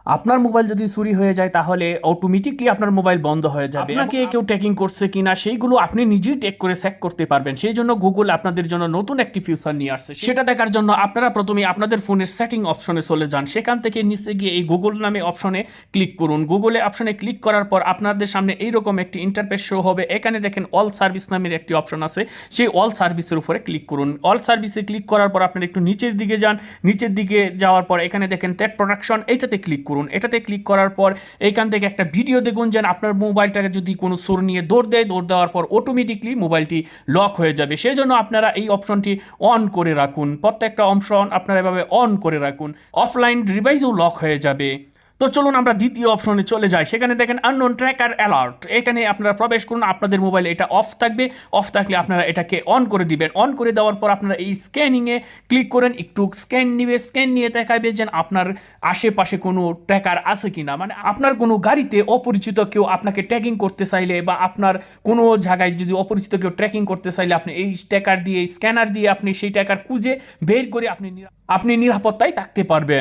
আপনার মোবাইল যদি চুরি হয়ে যায় তাহলে অটোমেটিকলি আপনার মোবাইল বন্ধ হয়ে যাবে। আপনাকে কেউ ট্র্যাকিং করছে কিনা সেইগুলো আপনি নিজেই টেক করে চেক করতে পারবেন। সেই জন্য গুগল আপনাদের জন্য নতুন একটি ফিউচার নিয়ে আসছে। সেটা দেখার জন্য আপনারা প্রথমে আপনাদের ফোনের সেটিং অপশনে চলে যান। সেখান থেকে নিচে গিয়ে এই গুগল নামে অপশনে ক্লিক করুন। গুগলে অপশনে ক্লিক করার পর আপনাদের সামনে এইরকম একটি ইন্টারফেস শো হবে। এখানে দেখেন অল সার্ভিস নামের একটি অপশন আছে, সেই অল সার্ভিসের উপরে ক্লিক করুন। অল সার্ভিসে ক্লিক করার পর আপনারা একটু নিচের দিকে যান। নিচের দিকে যাওয়ার পর এখানে দেখেন টেক প্রোটেকশন, এইটাতে ক্লিক করুন। এটাতে ক্লিক করার পর এইখান থেকে একটা ভিডিও দেখুন যে আপনার মোবাইলটাকে যদি কোনো চোর নিয়ে দৌড় দেয়, দৌড় দেওয়ার পর অটোমেটিকলি মোবাইলটি লক হয়ে যাবে। সেই জন্য আপনারা এই অপশনটি অন করে রাখুন। প্রত্যেকটা অপশন আপনারা এভাবে অন করে রাখুন, অফলাইন ডিভাইসও লক হয়ে যাবে। তো চলুন আমরা দ্বিতীয় অপশনে চলে যাই। সেখানে দেখেন আননোন ট্র্যাকার অ্যালার্ট, এখানে আপনারা প্রবেশ করুন। আপনাদের মোবাইলে এটা অফ থাকবে, অফ থাকলে আপনারা এটাকে অন করে দিবেন। অন করে দেওয়ার পর আপনারা এই স্ক্যানিংয়ে ক্লিক করেন। একটু স্ক্যান নিবে, স্ক্যান নিয়ে দেখাবে যে আপনার আশেপাশে কোনো ট্র্যাকার আছে কিনা, মানে আপনার কোনো গাড়িতে অপরিচিত কেউ আপনাকে ট্র্যাকিং করতে চাইলে বা আপনার কোনো জায়গায় যদি অপরিচিত কেউ ট্র্যাকিং করতে চাইলে আপনি এই ট্র্যাকার দিয়ে, স্ক্যানার দিয়ে আপনি সেই ট্র্যাকার খুঁজে বের করে আপনি নিরাপত্তায় থাকতে পারবেন।